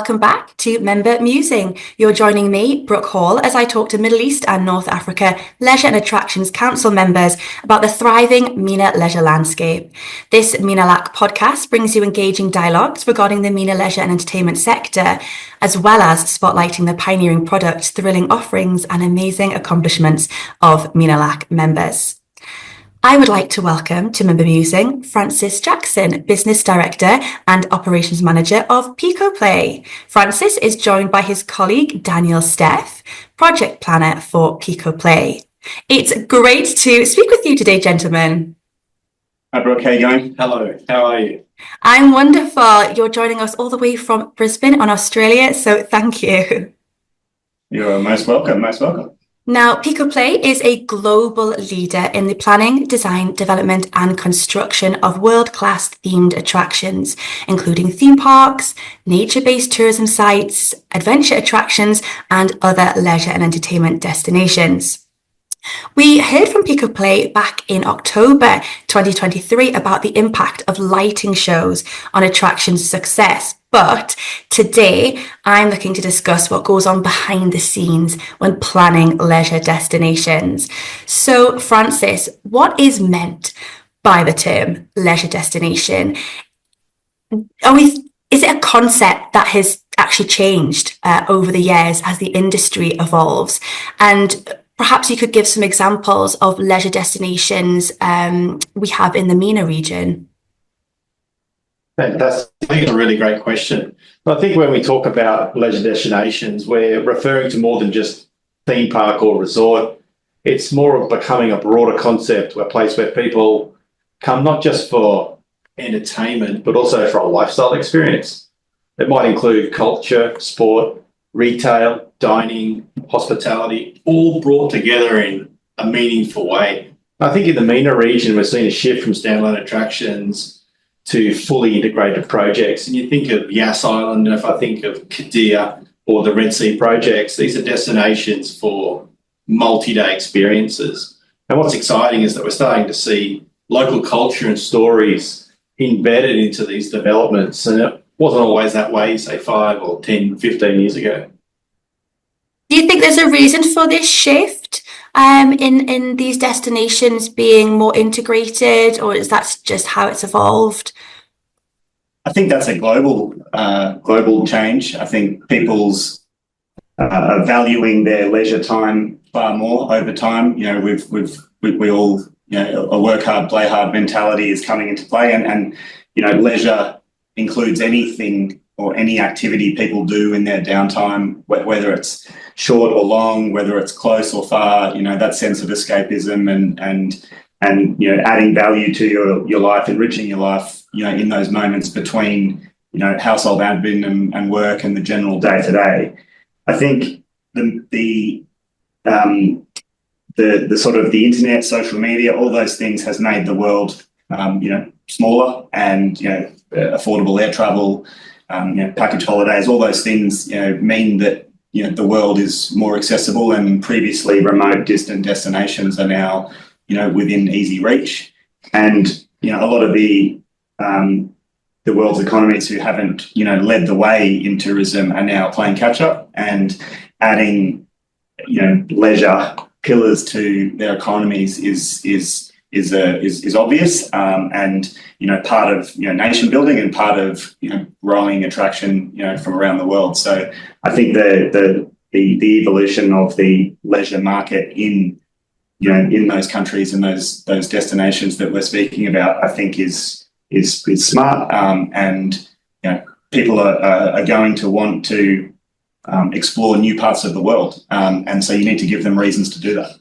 welcome back to Member Musing. You're joining me, Brooke Hall, as I talk to Middle East and North Africa Leisure and Attractions Council members about the thriving MENA leisure landscape. This Menalac podcast brings you engaging dialogues regarding the MENA leisure and entertainment sector, as well as spotlighting the pioneering products, thrilling offerings and amazing accomplishments of Menalac members. I would like to welcome to Member Musing Francis Jackson, Business Director and Operations Manager of Pico. Francis is joined by his colleague Daniel Steffe, Project Planner for Pico. It's great to speak with you today, gentlemen. Hi Brooke, how are you going? Hello, how are you? I'm wonderful. You're joining us all the way from Brisbane on Australia, so thank you. You're most welcome, most welcome. Now, Pico is a global leader in the planning, design, development and construction of world-class themed attractions, including theme parks, nature-based tourism sites, adventure attractions and other leisure and entertainment destinations. We heard from Pico back in October 2023 about the impact of lighting shows on attractions' success. But today, I'm looking to discuss what goes on behind the scenes when planning leisure destinations. So, Francis, what is meant by the term leisure destination? Is it a concept that has actually changed over the years as the industry evolves? And perhaps you could give some examples of leisure destinations we have in the MENA region. Fantastic. I think it's a really great question. I think when we talk about leisure destinations, we're referring to more than just theme park or resort. It's more of becoming a broader concept, a place where people come not just for entertainment, but also for a lifestyle experience. It might include culture, sport, retail, dining, hospitality, all brought together in a meaningful way. I think in the MENA region, we're seeing a shift from standalone attractions to fully integrated projects. And you think of Yas Island, and if I think of Qiddiya or the Red Sea projects, these are destinations for multi-day experiences. And what's exciting is that we're starting to see local culture and stories embedded into these developments. And it wasn't always that way, say 5 or 10, 15 years ago. Do you think there's a reason for this shift in these destinations being more integrated, or is that just how it's evolved? I think that's a global change. I think people's are valuing their leisure time far more over time. You know, we all, you know, a work hard, play hard mentality is coming into play, and you know, leisure includes anything or any activity people do in their downtime, whether it's short or long, whether it's close or far. You know, that sense of escapism and you know, adding value to your life, enriching your life, you know, in those moments between, you know, household admin and work and the general day to day. I think the sort of the internet, social media, all those things has made the world, you know, smaller, and, you know, affordable air travel, you know, package holidays, all those things, you know, mean that, you know, the world is more accessible, and previously remote, distant destinations are now, you know, within easy reach. And, you know, a lot of the world's economies who haven't, you know, led the way in tourism are now playing catch up and adding, you know, leisure pillars to their economies is obvious, and, you know, part of, you know, nation building and part of, you know, growing attraction, you know, from around the world. So I think the evolution of the leisure market in, you know, in those countries and those destinations that we're speaking about, I think is smart, and, you know, people are going to want to explore new parts of the world, and so you need to give them reasons to do that.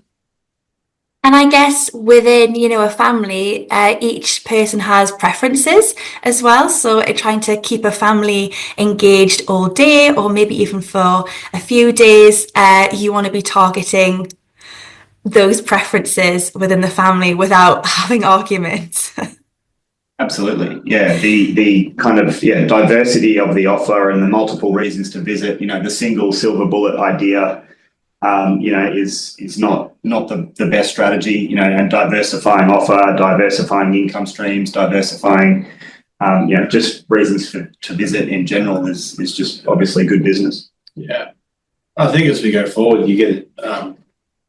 And I guess within, you know, a family, each person has preferences as well. So trying to keep a family engaged all day, or maybe even for a few days, you want to be targeting those preferences within the family without having arguments. Absolutely. Yeah. The kind of, yeah, diversity of the offer and the multiple reasons to visit, you know, the single silver bullet idea, you know, is not the best strategy, you know, and diversifying offer, diversifying income streams, diversifying just reasons to visit in general is just obviously good business. Yeah. I think as we go forward, you get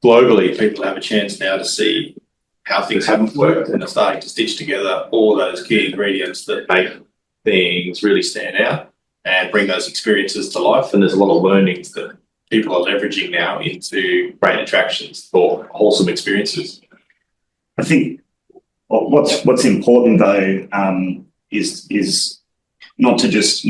globally, people have a chance now to see how things haven't worked and are starting to stitch together all those key ingredients that make things really stand out and bring those experiences to life. And there's a lot of learnings that people are leveraging now into great attractions for wholesome experiences. I think what's important though is not to just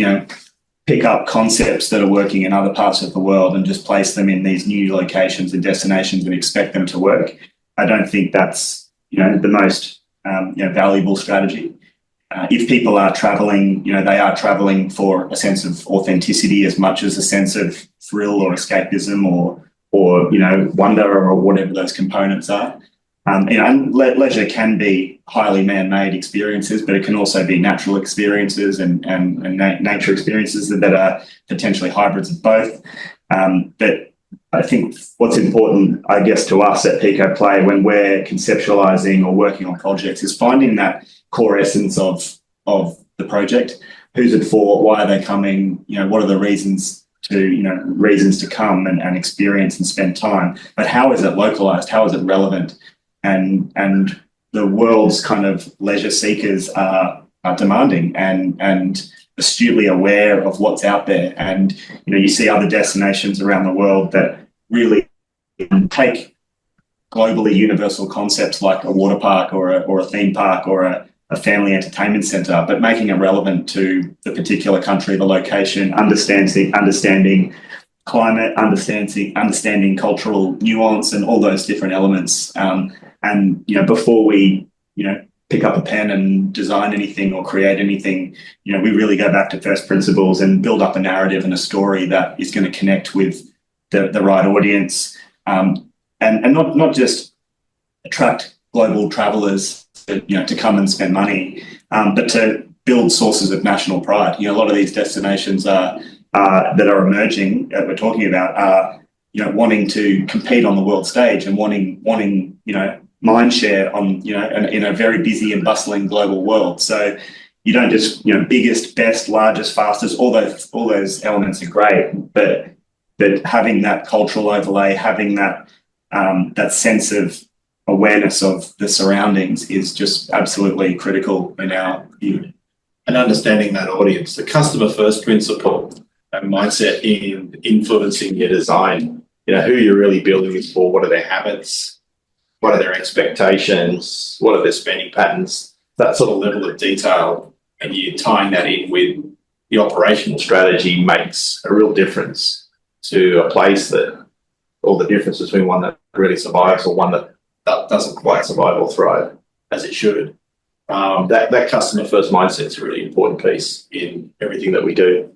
pick up concepts that are working in other parts of the world and just place them in these new locations and destinations and expect them to work. I don't think that's the most valuable strategy. If people are traveling, they are traveling for a sense of authenticity as much as a sense of thrill or escapism or wonder or whatever those components are. And leisure can be highly man-made experiences, but it can also be natural experiences and nature experiences that are potentially hybrids of both. But I think what's important, I guess, to us at Pico Play when we're conceptualising or working on projects is finding that core essence of the project. Who's it for? Why are they coming? What are the reasons to come and experience and spend time? But how is it localised? How is it relevant? And the world's kind of leisure seekers are demanding and astutely aware of what's out there. And you see other destinations around the world that really take globally universal concepts like a water park or a theme park or a family entertainment centre, but making it relevant to the particular country, the location, understanding climate, understanding cultural nuance and all those different elements. And before we pick up a pen and design anything or create anything, we really go back to first principles and build up a narrative and a story that is going to connect with the right audience, and not just attract global travellers to come and spend money, but to build sources of national pride. A lot of these destinations that are emerging that we're talking about are wanting to compete on the world stage and wanting mind share on in a very busy and bustling global world. So you don't just biggest, best, largest, fastest, all those elements are great, but having that cultural overlay, having that sense of awareness of the surroundings is just absolutely critical in our view. And understanding that audience, the customer first principle and mindset in influencing your design, who you're really building this for, what are their habits, what are their expectations, what are their spending patterns, that sort of level of detail, and you tying that in with the operational strategy makes a real difference to a place that, or the difference between one that really survives or one that doesn't quite survive or thrive as it should. That customer first mindset is a really important piece in everything that we do.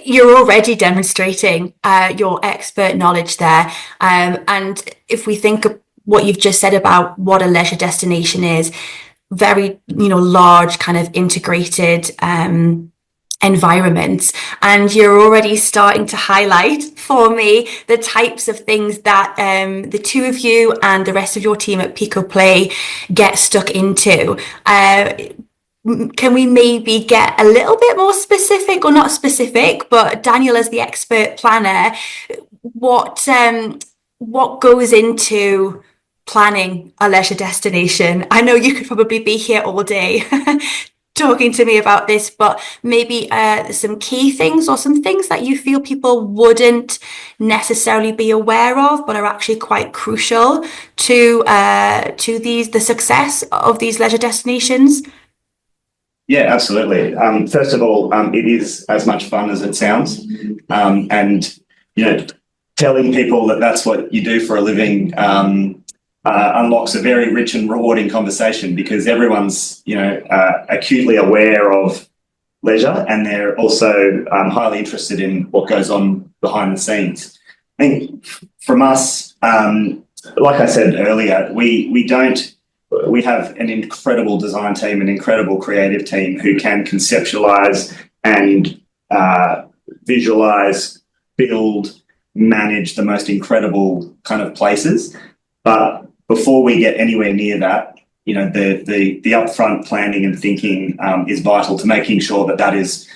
You're already demonstrating your expert knowledge there. And if we think of what you've just said about what a leisure destination is, very, large kind of integrated environments. And you're already starting to highlight for me the types of things that the two of you and the rest of your team at Pico Play get stuck into. Can we maybe get a little bit more specific, or not specific, but Daniel, as the expert planner, what goes into planning a leisure destination? I know you could probably be here all day talking to me about this, but maybe some key things or some things that you feel people wouldn't necessarily be aware of, but are actually quite crucial to the success of these leisure destinations. Yeah, absolutely. First of all, it is as much fun as it sounds. And, telling people that that's what you do for a living unlocks a very rich and rewarding conversation, because everyone's, acutely aware of leisure, and they're also highly interested in what goes on behind the scenes. I think from us, like I said earlier, we have an incredible design team, an incredible creative team who can conceptualize and visualize, build, manage the most incredible kind of places. But before we get anywhere near that, the upfront planning and thinking is vital to making sure that that is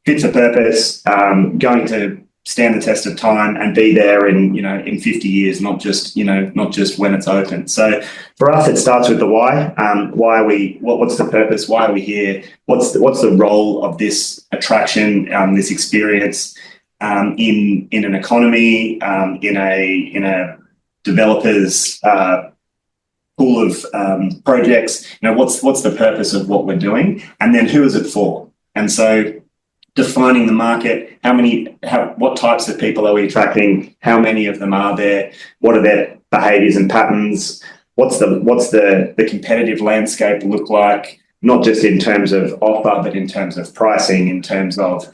fit for purpose, going to stand the test of time and be there in 50 years, not just when it's open. So for us, it starts with the why. Why are we? What's the purpose? Why are we here? What's the role of this attraction, this experience in an economy, in a developers pool of projects? What's the purpose of what we're doing, and then who is it for? And so defining the market, what types of people are we attracting? How many of them are there? What are their behaviours and patterns? What's the competitive landscape look like? Not just in terms of offer, but in terms of pricing, in terms of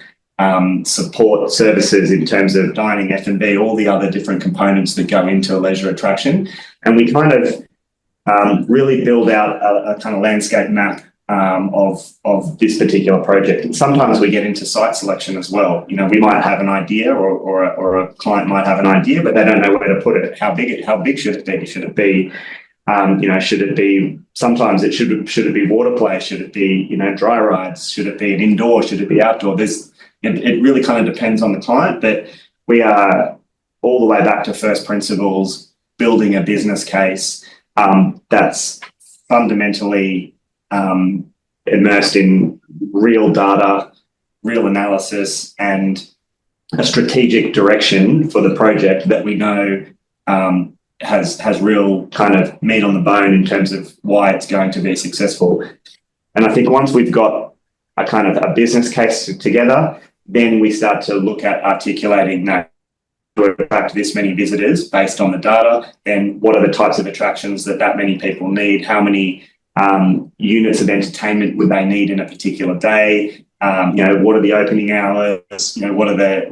support services, in terms of dining, F&B, all the other different components that go into a leisure attraction. And we kind of really build out a kind of landscape map of this particular project. And sometimes we get into site selection as well. We might have an idea, or a client might have an idea, but they don't know where to put it. How big should it be? Should it be, should it be? Sometimes should it be water play? Should it be, dry rides? Should it be an indoor? Should it be outdoor? It really kind of depends on the client, but we are all the way back to first principles, building a business case that's fundamentally immersed in real data, real analysis, and a strategic direction for the project that we know has real kind of meat on the bone in terms of why it's going to be successful. And I think once we've got a business case together, then we start to look at articulating that to attract this many visitors based on the data. Then what are the types of attractions that many people need? How many units of entertainment would they need in a particular day? What are the opening hours? What does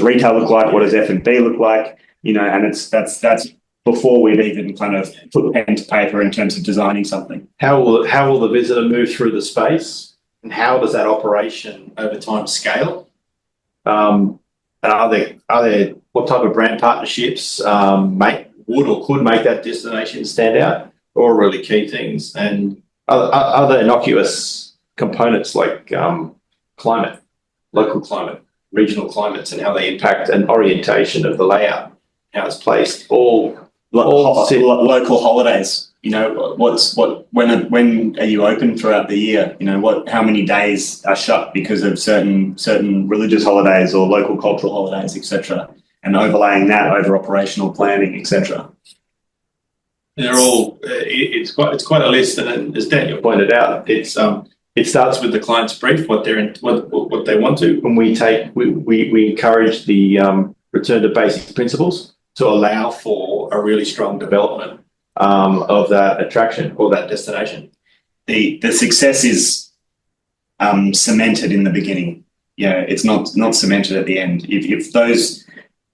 retail look like? What does F&B look like? And that's before we've even kind of put pen to paper in terms of designing something. How will the visitor move through the space, and how does that operation over time scale? And are there what type of brand partnerships would or could make that destination stand out? All really key things. And other innocuous components like climate, local climate, regional climates, and how they impact an orientation of the layout, how it's placed, all local holidays. When are you open throughout the year? How many days are shut because of certain religious holidays or local cultural holidays, etc., and overlaying that over operational planning, etc. They're all. It's quite a list, and as Daniel pointed out, it starts with the client's brief, what they want to, and we encourage the return to basic principles to allow for a really strong development of that attraction or that destination. The success is cemented in the beginning. It's not cemented at the end. If those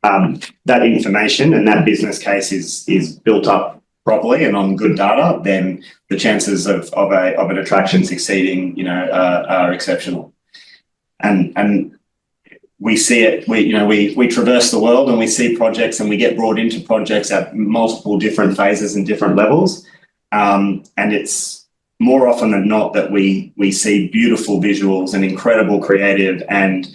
that information and that business case is built up properly and on good data, then the chances of an attraction succeeding, are exceptional. And we see it. We traverse the world and we see projects, and we get brought into projects at multiple different phases and different levels. And it's more often than not that we see beautiful visuals and incredible creative and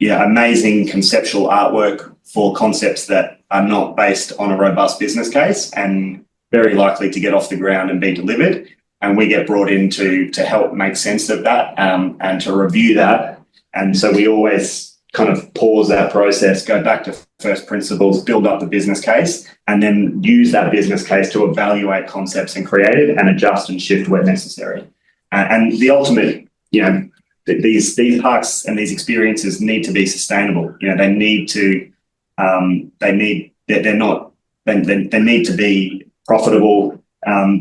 amazing conceptual artwork for concepts that are not based on a robust business case and very likely to get off the ground and be delivered. And we get brought in to help make sense of that and to review that. And so we always kind of pause that process, go back to first principles, build up the business case, and then use that business case to evaluate concepts and creative and adjust and shift where necessary. And the ultimate, these parks and these experiences need to be sustainable. They need to they need to be profitable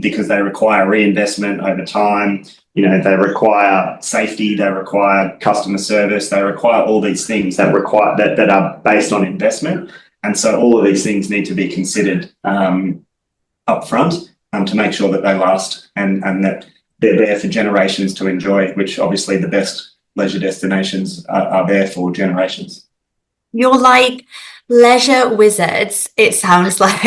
because they require reinvestment over time. They require safety, they require customer service, they require all these things that are based on investment. And so all of these things need to be considered upfront to make sure that they last and that they're there for generations to enjoy, which obviously the best leisure destinations are there for generations. You're like Leisure wizards, it sounds like.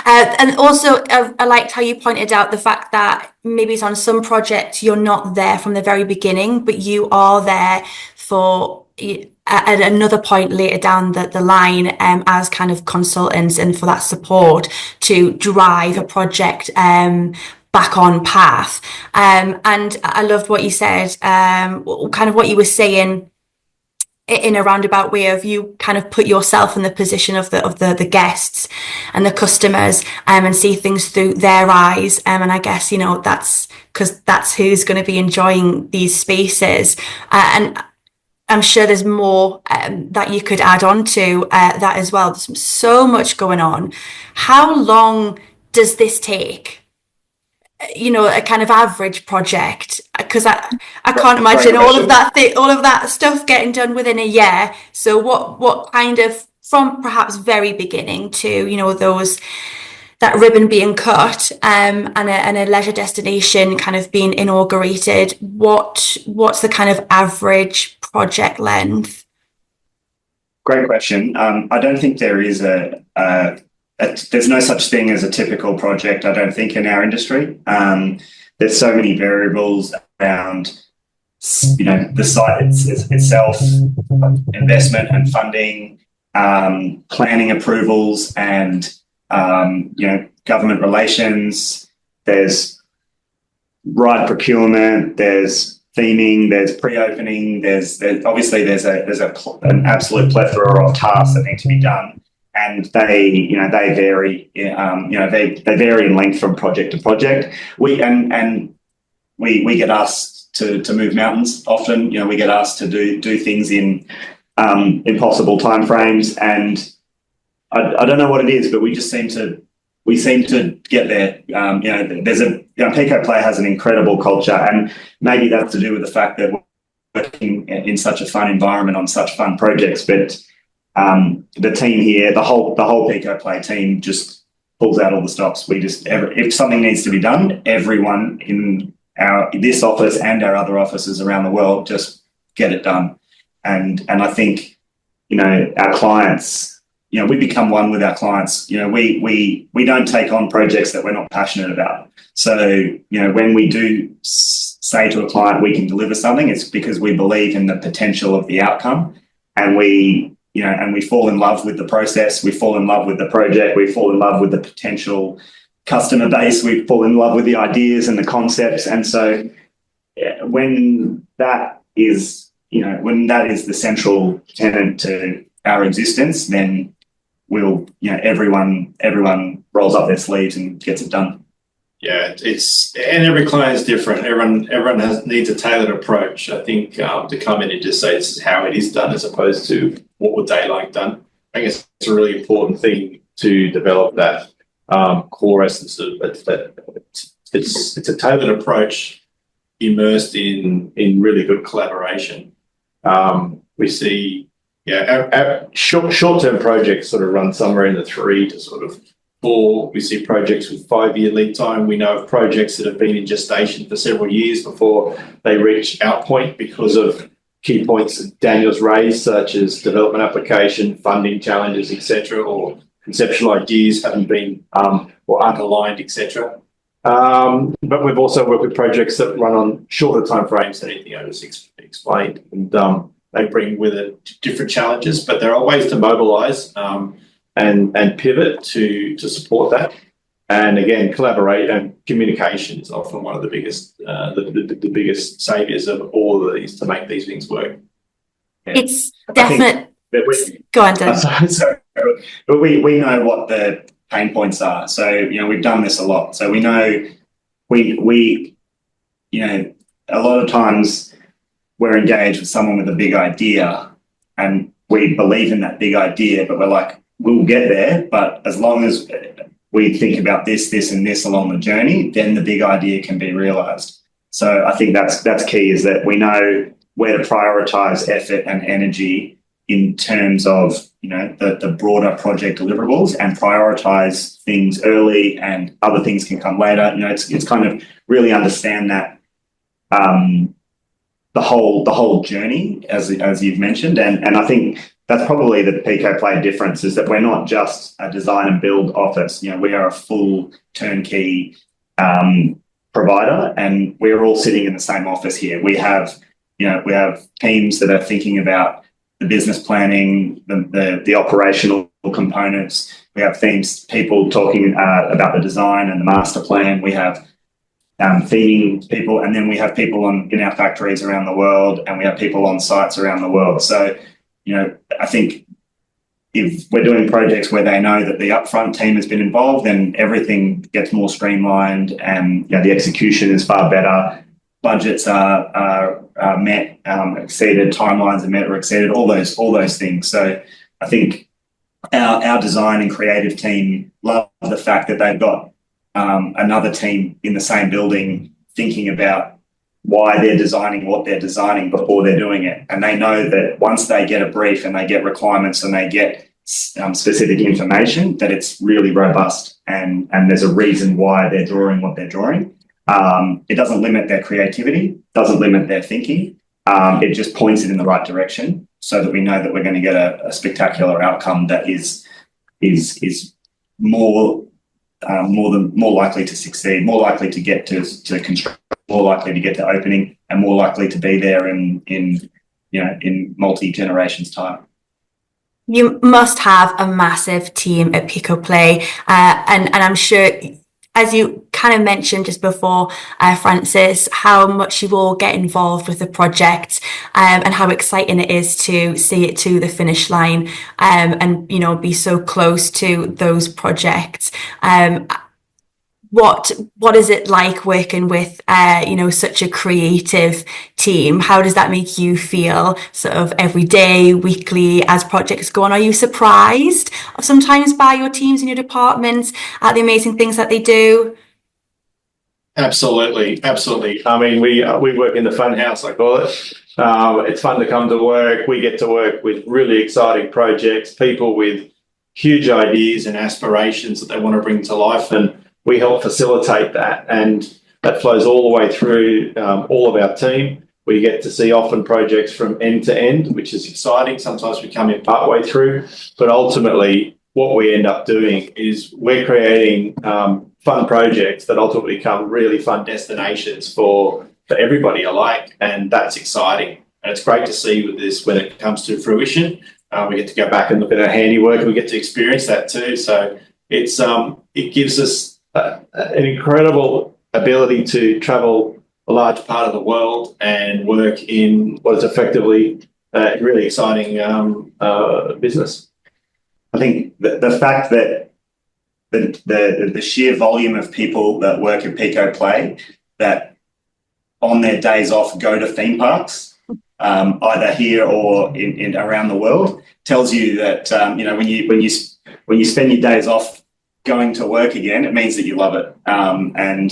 And also, I liked how you pointed out the fact that maybe it's on some projects you're not there from the very beginning, but you are there for at another point later down the line, as kind of consultants and for that support to drive a project back on path. And I loved what you said, kind of what you were saying in a roundabout way of you kind of put yourself in the position of the guests and the customers, and see things through their eyes, and I guess that's because that's who's going to be enjoying these spaces, and I'm sure there's more that you could add on to that as well. There's so much going on. How long does this take? A kind of average project, because I can't imagine all of that stuff getting done within a year. So what kind of, from perhaps very beginning to that ribbon being cut, and a leisure destination kind of being inaugurated, what's the kind of average project length? Great question. I don't think there is there's no such thing as a typical project, I don't think, in our industry. There's so many variables around, the site itself, investment and funding, planning approvals, and, government relations. There's ride procurement, there's theming, there's pre-opening, there's obviously an absolute plethora of tasks that need to be done. And they vary. They vary in length from project to project. We get asked to move mountains often. We get asked to do things in impossible timeframes, and I don't know what it is, but we seem to get there. Pico Play has an incredible culture, and maybe that's to do with the fact that we're working in such a fun environment on such fun projects, but. The team here, the whole Pico Play team just pulls out all the stops. If something needs to be done, everyone in this office and our other offices around the world just get it done. And I think, our clients, we become one with our clients. We don't take on projects that we're not passionate about. So, when we do say to a client we can deliver something, it's because we believe in the potential of the outcome, and we fall in love with the process, we fall in love with the project, we fall in love with the potential customer base, we fall in love with the ideas and the concepts. And so when that is the central tenet to our existence, then everyone rolls up their sleeves and gets it done. Yeah, and every client is different. Everyone needs a tailored approach. I think to come in and just say this is how it is done, as opposed to what would they like done. I guess it's a really important thing to develop that core essence of it. That it's a tailored approach, immersed in really good collaboration. We see, our short-term projects sort of run somewhere in the 3 to sort of 4. We see projects with 5-year lead time. We know of projects that have been in gestation for several years before they reach outpoint because of key points that Daniel's raised, such as development application, funding challenges, etc., or conceptual ideas haven't been or aren't aligned, etc. But we've also worked with projects that run on shorter timeframes than anything I just explained, and they bring with it different challenges, but there are ways to mobilise and pivot to support that. And again, collaborate and communication is often one of the biggest the biggest saviours of all of these to make these things work. Yeah. It's definite. Go on, Dan. Sorry. But we know what the pain points are. So, we've done this a lot. So we know we a lot of times we're engaged with someone with a big idea, and we believe in that big idea, but we're like, we'll get there, but as long as we think about this and this along the journey, then the big idea can be realised. So I think that's key, is that we know where to prioritise effort and energy in terms of the broader project deliverables, and prioritise things early and other things can come later. It's kind of really understand that the whole journey, as you've mentioned, and I think that's probably the Pico Play difference, is that we're not just a design and build office. We are a full turnkey provider, and we're all sitting in the same office here. We have teams that are thinking about the business planning, the operational components. We have people talking about the design and the master plan. We have theming people, and then we have people in our factories around the world, and we have people on sites around the world. So, I think if we're doing projects where they know that the upfront team has been involved, then everything gets more streamlined, and the execution is far better. Budgets are met, exceeded, timelines are met or exceeded, all those things. So I think our design and creative team love the fact that they've got another team in the same building thinking about why they're designing what they're designing before they're doing it. And they know that once they get a brief and they get requirements and they get specific information, that it's really robust, and there's a reason why they're drawing what they're drawing. It doesn't limit their creativity, doesn't limit their thinking. It just points it in the right direction, so that we know that we're going to get a spectacular outcome that is more likely to succeed, more likely to get to construction, more likely to get to opening, and more likely to be there in multi generations time. You must have a massive team at Pico Play, and I'm sure, as you kind of mentioned just before, Francis, how much you all get involved with the project, and how exciting it is to see it to the finish line, and be so close to those projects. What is it like working with such a creative team? How does that make you feel, sort of every day, weekly, as projects go on? Are you surprised sometimes by your teams and your departments at the amazing things that they do? Absolutely. I mean, we work in the fun house, I call it. It's fun to come to work. We get to work with really exciting projects, people with huge ideas and aspirations that they want to bring to life, and we help facilitate that, and that flows all the way through all of our team. We get to see often projects from end to end, which is exciting. Sometimes we come in partway through, but ultimately what we end up doing is we're creating fun projects that ultimately become really fun destinations for everybody alike, and that's exciting. And it's great to see with this when it comes to fruition. We get to go back and look at our handiwork, and we get to experience that too. So it gives us an incredible ability to travel a large part of the world and work in what is effectively a really exciting business. I think the fact that the sheer volume of people that work at Pico Play that on their days off go to theme parks, either here or in around the world, tells you that when you spend your days off going to work again, it means that you love it. And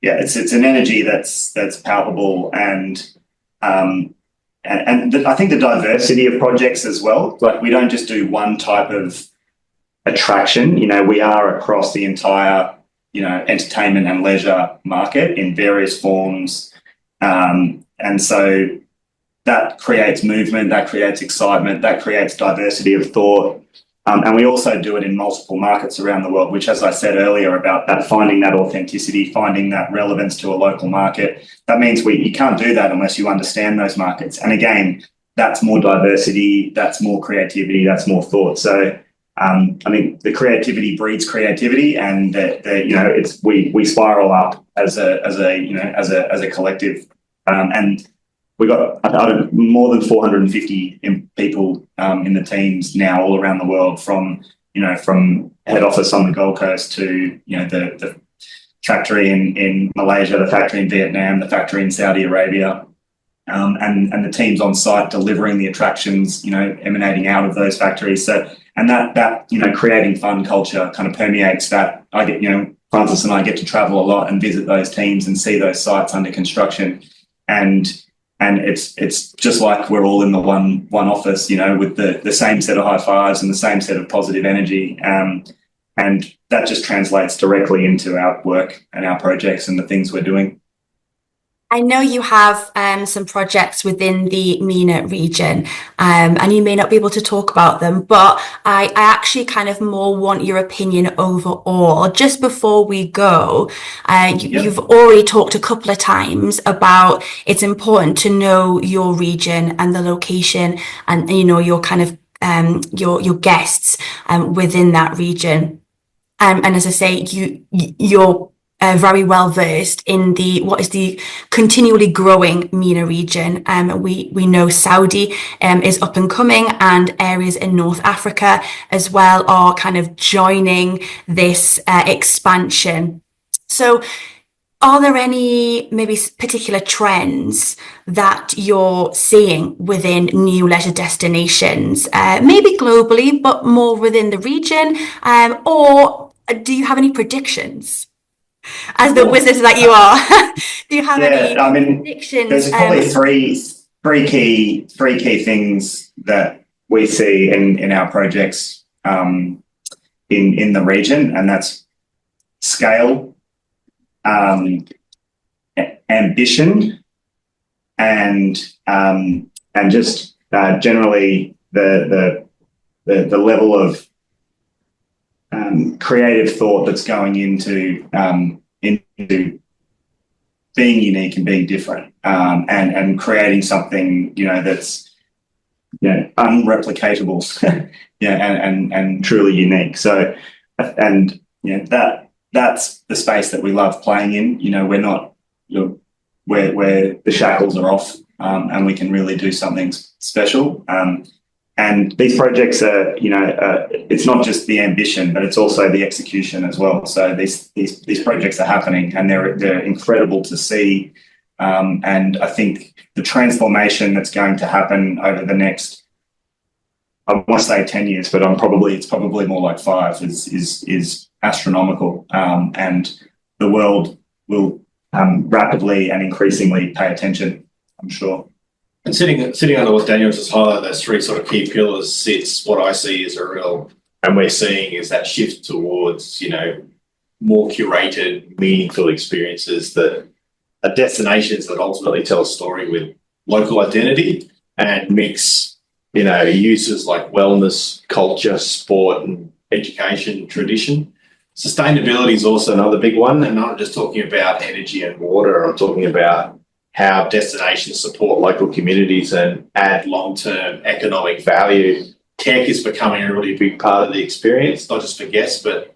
it's an energy that's palpable, and I think the diversity of projects as well. Like, we don't just do one type of attraction. We are across the entire entertainment and leisure market in various forms, and so that creates movement, that creates excitement, that creates diversity of thought. And we also do it in multiple markets around the world, which, as I said earlier, about that, finding that authenticity, finding that relevance to a local market. That means you can't do that unless you understand those markets. And again, that's more diversity, that's more creativity, that's more thought. So I think the creativity breeds creativity, and we spiral up as a collective, and we got more than 450 people in the teams now all around the world, from head office on the Gold Coast to the factory in Malaysia, the factory in Vietnam, the factory in Saudi Arabia, and the teams on site delivering the attractions emanating out of those factories. So, and that creating fun culture kind of permeates that. Francis and I get to travel a lot and visit those teams and see those sites under construction, and it's just like we're all in the one office, with the same set of high fives and the same set of positive energy, and that just translates directly into our work and our projects and the things we're doing. I know you have some projects within the MENA region, and you may not be able to talk about them, but I actually kind of more want your opinion overall. Just before we go, you've already talked a couple of times about it's important to know your region and the location, and your kind of your guests within that region. And as I say, you're very well versed in what is the continually growing MENA region. We know Saudi is up and coming, and areas in North Africa as well are kind of joining this expansion. So, are there any maybe particular trends that you're seeing within new leisure destinations, maybe globally, but more within the region, or do you have any predictions? As the wizard that you are, do you have any predictions? There's probably three key things that we see in our projects in the region, and that's scale, ambition, and just generally the level of creative thought that's going into being unique and being different, and creating something that's unreplicatable, and truly unique. So, and that's the space that we love playing in. We're not where the shackles are off, and we can really do something special. And these projects are, it's not just the ambition, but it's also the execution as well. So these projects are happening, and they're incredible to see. And I think the transformation that's going to happen over the next, I want to say 10 years, but it's probably more like 5, is astronomical. And the world will rapidly and increasingly pay attention, I'm sure. And sitting under what Daniel just highlighted, those 3 sort of key pillars sits what I see as and we're seeing is that shift towards, more curated, meaningful experiences that are destinations that ultimately tell a story with local identity and mix, uses like wellness, culture, sport, and education, tradition. Sustainability is also another big one, and I'm not just talking about energy and water. I'm talking about how destinations support local communities and add long-term economic value. Tech is becoming a really big part of the experience, not just for guests, but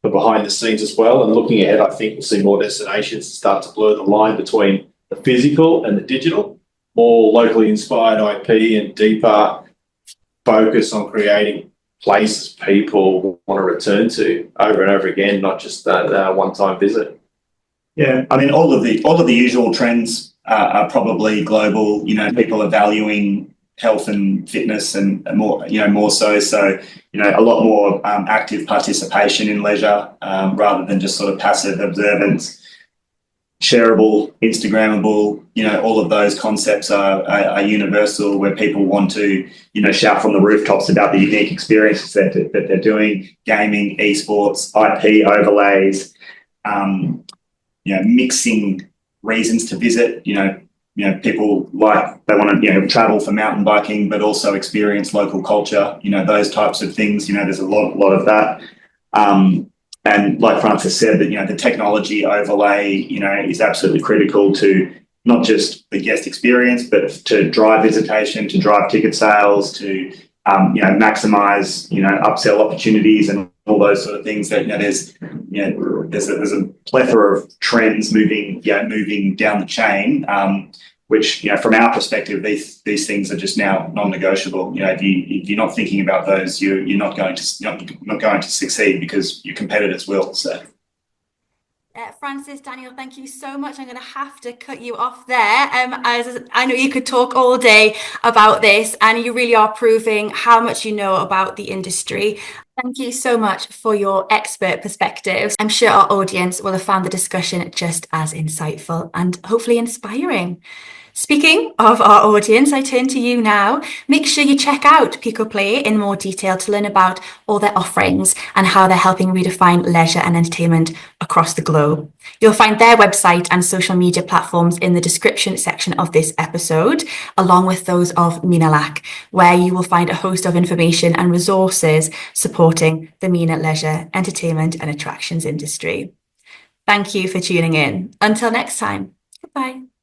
for behind the scenes as well. And looking ahead, I think we'll see more destinations start to blur the line between the physical and the digital, more locally inspired IP and deeper focus on creating places people want to return to over and over again, not just that one-time visit. Yeah, I mean, all of the usual trends are probably global. People are valuing health and fitness and more so. So, a lot more active participation in leisure, rather than just sort of passive observance. Shareable, Instagrammable, all of those concepts are universal, where people want to, shout from the rooftops about the unique experiences that they're doing. Gaming, esports, IP overlays, mixing reasons to visit. People they want to travel for mountain biking, but also experience local culture. Those types of things. There's a lot of that. And like Francis said, that the technology overlay is absolutely critical to not just the guest experience, but to drive visitation, to drive ticket sales, to maximize upsell opportunities and all those sort of things. That there's a plethora of trends moving down the chain, which from our perspective, these things are just now non-negotiable. If you're not thinking about those, you're not going to succeed, because your competitors will. So. Francis, Daniel, thank you so much. I'm going to have to cut you off there, as I know you could talk all day about this, and you really are proving how much you know about the industry. Thank you so much for your expert perspectives. I'm sure our audience will have found the discussion just as insightful and hopefully inspiring. Speaking of our audience, I turn to you now. Make sure you check out Pico Play in more detail to learn about all their offerings and how they're helping redefine leisure and entertainment across the globe. You'll find their website and social media platforms in the description section of this episode, along with those of Menalac, where you will find a host of information and resources supporting the MENA leisure, entertainment and attractions industry. Thank you for tuning in. Until next time, goodbye.